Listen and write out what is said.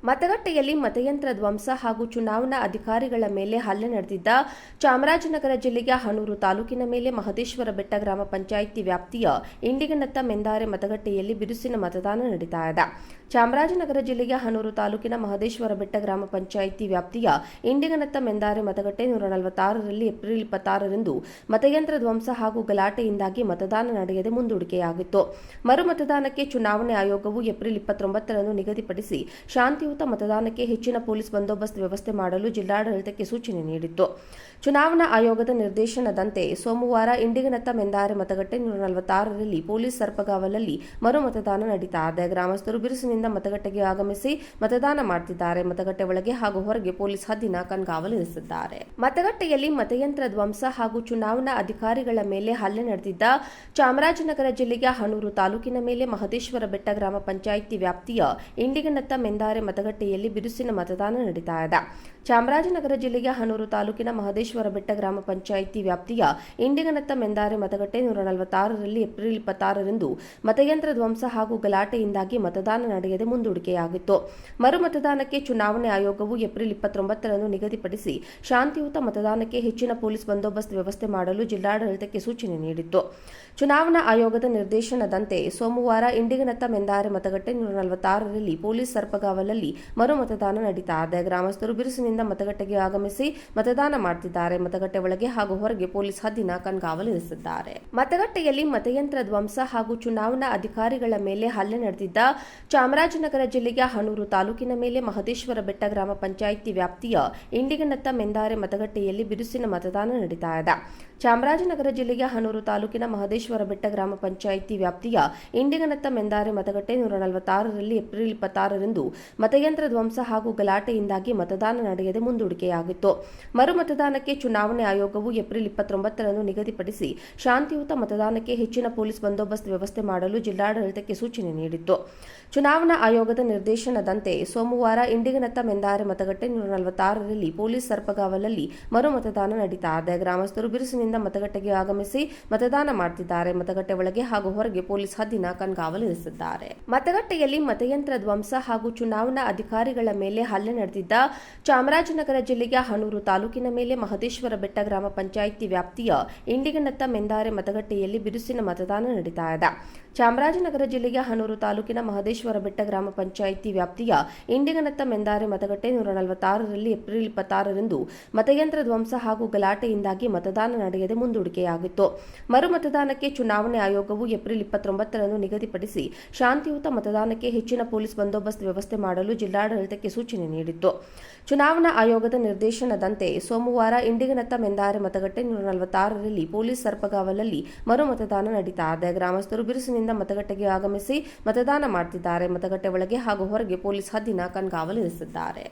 ಮತಗಟ್ಟೆಯಲ್ಲಿ ಮತಯಂತ್ರ ಧ್ವಂಸ ಹಾಗೂ ಚುನಾವಣಾ ಅಧಿಕಾರಿಗಳ ಮೇಲೆ ಹಲ್ಲೆ ನಡೆದಿದ್ದ ಚಾಮರಾಜನಗರ ಜಿಲ್ಲೆಯ ಹನೂರು ತಾಲೂಕಿನ ಮೇಲೆ ಮಹದೇಶ್ವರ ಬೆಟ್ಟ ಗ್ರಾಮ ಪಂಚಾಯಿತಿ ವ್ಯಾಪ್ತಿಯ ಇಂಡಿಗನತ್ತ ಮೆಂದಾರೆ ಮತಗಟ್ಟೆಯಲ್ಲಿ ಬಿರುಸಿನ ಮತದಾನ ನಡೀತಾ ಇದೆ. ಚಾಮರಾಜನಗರ ಜಿಲ್ಲೆಯ ಹನೂರು ತಾಲೂಕಿನ ಮಹದೇಶ್ವರ ಬೆಟ್ಟ ಗ್ರಾಮ ಪಂಚಾಯಿತಿ ವ್ಯಾಪ್ತಿಯ ಇಂಡಿಗನತ್ತ ಮೆಂದಾರೆ ಮತಗಟ್ಟೆ 146ರಲ್ಲಿ ಏಪ್ರಿಲ್ 26ರಂದು ಮತಯಂತ್ರ ಧ್ವಂಸ ಹಾಗೂ ಗಲಾಟೆಯಿಂದಾಗಿ ಮತದಾನ ನಡೆಯದೆ ಮುಂದೂಡಿಕೆಯಾಗಿತ್ತು. ಮರು ಮತದಾನಕ್ಕೆ ಚುನಾವಣೆ ಆಯೋಗವು ಏಪ್ರಿಲ್ 29ರಂದು ನಿಗದಿಪಡಿಸಿ ಶಾಂತಿಯುತ ಮತದಾನಕ್ಕೆ ಹೆಚ್ಚಿನ ಪೊಲೀಸ್ ಬಂದೋಬಸ್ತ್ ವ್ಯವಸ್ಥೆ ಮಾಡಲು ಜಿಲ್ಲಾಡಳಿತಕ್ಕೆ ಸೂಚನೆ ನೀಡಿತ್ತು. ಚುನಾವಣಾ ಆಯೋಗದ ನಿರ್ದೇಶನದಂತೆ ಸೋಮವಾರ ಇಂಡಿಗನತ್ತ ಮೆಂದಾರೆ ಮತಗಟ್ಟೆ 146ರಲ್ಲಿ ಪೊಲೀಸ್ ಸರ್ಪಗಾವಲಲ್ಲಿ ಮರು ಮತದಾನ ನಡೀತಾ ಇದೆ. ಗ್ರಾಮಸ್ಥರು ಬಿರುಸಿನಿಂದ ಮತಗಟ್ಟೆಗೆ ಆಗಮಿಸಿ ಮತದಾನ ಮಾಡುತ್ತಿದ್ದಾರೆ. ಮತಗಟ್ಟೆ ಒಳಗೆ ಹಾಗೂ ಹೊರಗೆ ಪೊಲೀಸ್ ಹದ್ದಿನ ಕಣ್ಗಾವಲಿರಿಸಿದ್ದಾರೆ. ಮತಗಟ್ಟೆಯಲ್ಲಿ ಮತಯಂತ್ರ ಧ್ವಂಸ ಹಾಗೂ ಚುನಾವಣಾ ಅಧಿಕಾರಿಗಳ ಮೇಲೆ ಹಲ್ಲೆ ನಡೆದಿದ್ದ ಚಾಮರಾಜನಗರ ಜಿಲ್ಲೆಯ ಹನೂರು ತಾಲೂಕಿನ ಮೇಲೆ ಮಹದೇಶ್ವರ ಬೆಟ್ಟ ಗ್ರಾಮ ಪಂಚಾಯಿತಿ ವ್ಯಾಪ್ತಿಯ ಇಂಡಿಗನತ್ತ ಮೆಂದಾರೆ ಮತಗಟ್ಟೆಯಲ್ಲಿ ಬಿರುಸಿನ ಮತದಾನ ನಡೀತಾ ಇದೆ. ಚಾಮರಾಜನಗರ ಜಿಲ್ಲೆಯ ಹನೂರು ತಾಲೂಕಿನ ಮಹದೇಶ್ವರ ಬೆಟ್ಟ ಗ್ರಾಮ ಪಂಚಾಯಿತಿ ವ್ಯಾಪ್ತಿಯ ಇಂಡಿಗನತ್ತ ಮೆಂದಾರೆ ಮತಗಟ್ಟೆ 146ರಲ್ಲಿ ಏಪ್ರಿಲ್ 26ರಂದು ಮತಯಂತ್ರ ಧ್ವಂಸ ಹಾಗೂ ಗಲಾಟೆಯಿಂದಾಗಿ ಮತದಾನ ನಡೆಯದೆ ಮುಂದೂಡಿಕೆಯಾಗಿತ್ತು. ಮರು ಮತದಾನಕ್ಕೆ ಚುನಾವಣೆ ಆಯೋಗವು ಏಪ್ರಿಲ್ 29ರಂದು ನಿಗದಿಪಡಿಸಿ ಶಾಂತಿಯುತ ಮತದಾನಕ್ಕೆ ಹೆಚ್ಚಿನ ಪೊಲೀಸ್ ಬಂದೋಬಸ್ತ್ ವ್ಯವಸ್ಥೆ ಮಾಡಲು ಜಿಲ್ಲಾಡಳಿತಕ್ಕೆ ಸೂಚನೆ ನೀಡಿತ್ತು. ಚುನಾವಣಾ ಆಯೋಗದ ನಿರ್ದೇಶನದಂತೆ ಸೋಮವಾರ ಇಂಡಿಗನತ್ತ ಮೆಂದಾರೆ ಮತಗಟ್ಟೆ 146ರಲ್ಲಿ ಪೊಲೀಸ್ ಸರ್ಪಗಾವಲಲ್ಲಿ ಮರು ಮತದಾನ ನಡೀತಾ ಇದೆ. ಗ್ರಾಮಸ್ಥರು ಬಿರುಸಿನಿಂದ ಮತಗಟ್ಟೆಗೆ ಆಗಮಿಸಿ ಮತದಾನ ಮಾಡುತ್ತಿದ್ದಾರೆ. ಮತಗಟ್ಟೆ ಒಳಗೆ ಹಾಗೂ ಹೊರಗೆ ಪೊಲೀಸ್ ಹದ್ದಿನ ಕಣ್ಗಾವಲಿರಿಸಿದ್ದಾರೆ. ಮತಗಟ್ಟೆಯಲ್ಲಿ ಮತಯಂತ್ರ ಧ್ವಂಸ ಹಾಗೂ ಚುನಾವಣಾ ಅಧಿಕಾರಿಗಳ ಮೇಲೆ ಹಲ್ಲೆ ನಡೆದಿದ್ದ ಚಾಮರಾಜನಗರ ಜಿಲ್ಲೆಯ ಹನೂರು ತಾಲೂಕಿನ ಮೇಲೆ ಮಹದೇಶ್ವರ ಬೆಟ್ಟ ಗ್ರಾಮ ಪಂಚಾಯಿತಿ ವ್ಯಾಪ್ತಿಯ ಇಂಡಿಗನತ್ತ ಮೆಂದಾರೆ ಮತಗಟ್ಟೆಯಲ್ಲಿ ಬಿರುಸಿನ ಮತದಾನ ನಡೀತಾ ಇದೆ. ಚಾಮರಾಜನಗರ ಜಿಲ್ಲೆಯ ಹನೂರು ತಾಲೂಕಿನ ಮಹದೇಶ್ವರ ಬೆಟ್ಟ ಗ್ರಾಮ ಪಂಚಾಯಿತಿ ವ್ಯಾಪ್ತಿಯ ಇಂಡಿಗನತ್ತ ಮೆಂದಾರೆ ಮತಗಟ್ಟೆ 146ರಲ್ಲಿ ಏಪ್ರಿಲ್ 26ರಂದು ಮತಯಂತ್ರ ಧ್ವಂಸ ಹಾಗೂ ಗಲಾಟೆಯಿಂದಾಗಿ ಮತದಾನ ನಡೆಯದೆ ಮುಂದೂಡಿಕೆಯಾಗಿತ್ತು. ಮರು ಮತದಾನಕ್ಕೆ ಚುನಾವಣೆ ಆಯೋಗವು ಏಪ್ರಿಲ್ 29ರಂದು ನಿಗದಿಪಡಿಸಿ ಶಾಂತಿಯುತ ಮತದಾನಕ್ಕೆ ಹೆಚ್ಚಿನ ಪೊಲೀಸ್ ಬಂದೋಬಸ್ತ್ ವ್ಯವಸ್ಥೆ ಮಾಡಲು ಜಿಲ್ಲಾಡಳಿತಕ್ಕೆ ಸೂಚನೆ ನೀಡಿತ್ತು. ಚುನಾವಣಾ ಆಯೋಗದ ನಿರ್ದೇಶನದಂತೆ ಸೋಮವಾರ ಇಂಡಿಗನತ್ತ ಮೆಂದಾರೆ ಮತಗಟ್ಟೆ 146ರಲ್ಲಿ ಪೊಲೀಸ್ ಸರ್ಪಗಾವಲಲ್ಲಿ ಮರು ಮತದಾನ ನಡೀತಾ ಇದೆ. ಗ್ರಾಮಸ್ಥರು ಬಿರುಸಿನಿಂದ ಮತಗಟ್ಟೆಗೆ ಆಗಮಿಸಿ ಮತದಾನ ಮಾಡುತ್ತಿದ್ದಾರೆ. ಮತಗಟ್ಟೆ ಒಳಗೆ ಹಾಗೂ ಹೊರಗೆ ಪೊಲೀಸ್ ಹದ್ದಿನ ಕಣ್ಗಾವಲಿರಿಸಿದ್ದಾರೆ. ಮತಗಟ್ಟೆಯಲ್ಲಿ ಮತಯಂತ್ರ ಧ್ವಂಸ ಹಾಗೂ ಚುನಾವಣಾ ಅಧಿಕಾರಿಗಳ ಮೇಲೆ ಹಲ್ಲೆ ನಡೆದಿದ್ದ ಚಾಮರಾಜನಗರ ಜಿಲ್ಲೆಯ ಹನೂರು ತಾಲೂಕಿನ ಮೇಲೆ ಮಹದೇಶ್ವರ ಬೆಟ್ಟ ಗ್ರಾಮ ಪಂಚಾಯಿತಿ ವ್ಯಾಪ್ತಿಯ ಇಂಡಿಗನತ್ತ ಮೆಂದಾರೆ ಮತಗಟ್ಟೆಯಲ್ಲಿ ಬಿರುಸಿನ ಮತದಾನ ನಡೀತಾ ಇದೆ. ಚಾಮರಾಜನಗರ ಜಿಲ್ಲೆಯ ಹನೂರು ತಾಲೂಕಿನ ಮಹದೇಶ್ವರ ಬೆಟ್ಟ ಗ್ರಾಮ ಪಂಚಾಯಿತಿ ವ್ಯಾಪ್ತಿಯ ಇಂಡಿಗನತ್ತ ಮೆಂದಾರೆ ಮತಗಟ್ಟೆ 146ರಲ್ಲಿ ಏಪ್ರಿಲ್ 26ರಂದು ಮತಯಂತ್ರ ಧ್ವಂಸ ಹಾಗೂ ಗಲಾಟೆಯಿಂದಾಗಿ ಮತದಾನ ನಡೆಯದೆ ಮುಂದೂಡಿಕೆಯಾಗಿತ್ತು. ಮರು ಮತದಾನಕ್ಕೆ ಚುನಾವಣೆ ಆಯೋಗವು ಏಪ್ರಿಲ್ 29ರಂದು ನಿಗದಿಪಡಿಸಿ ಶಾಂತಿಯುತ ಮತದಾನಕ್ಕೆ ಹೆಚ್ಚಿನ ಪೊಲೀಸ್ ಬಂದೋಬಸ್ತ್ ವ್ಯವಸ್ಥೆ ಮಾಡಲು ಜಿಲ್ಲಾಡಳಿತಕ್ಕೆ ಸೂಚನೆ ನೀಡಿತ್ತು. ಚುನಾವಣಾ ಆಯೋಗದ ನಿರ್ದೇಶನದಂತೆ ಸೋಮವಾರ ಇಂಡಿಗನತ್ತ ಮೆಂದಾರೆ ಮತಗಟ್ಟೆ 146ರಲ್ಲಿ ಪೊಲೀಸ್ ಸರ್ಪಗಾವಲಲ್ಲಿ ಮರು ಮತದಾನ ನಡೀತಾ ಇದೆ. ಗ್ರಾಮಸ್ಥರು ಬಿರುಸಿನಿಂದ ಮತಗಟ್ಟೆಗೆ ಆಗಮಿಸಿ ಮತದಾನ ಮಾಡುತ್ತಿದ್ದಾರೆ. ಮತಗಟ್ಟೆ ಒಳಗೆ ಹಾಗೂ ಹೊರಗೆ ಪೊಲೀಸ್ ಹದ್ದಿನ ಕಣ್ಗಾವಲಿರಿಸಿದ್ದಾರೆ.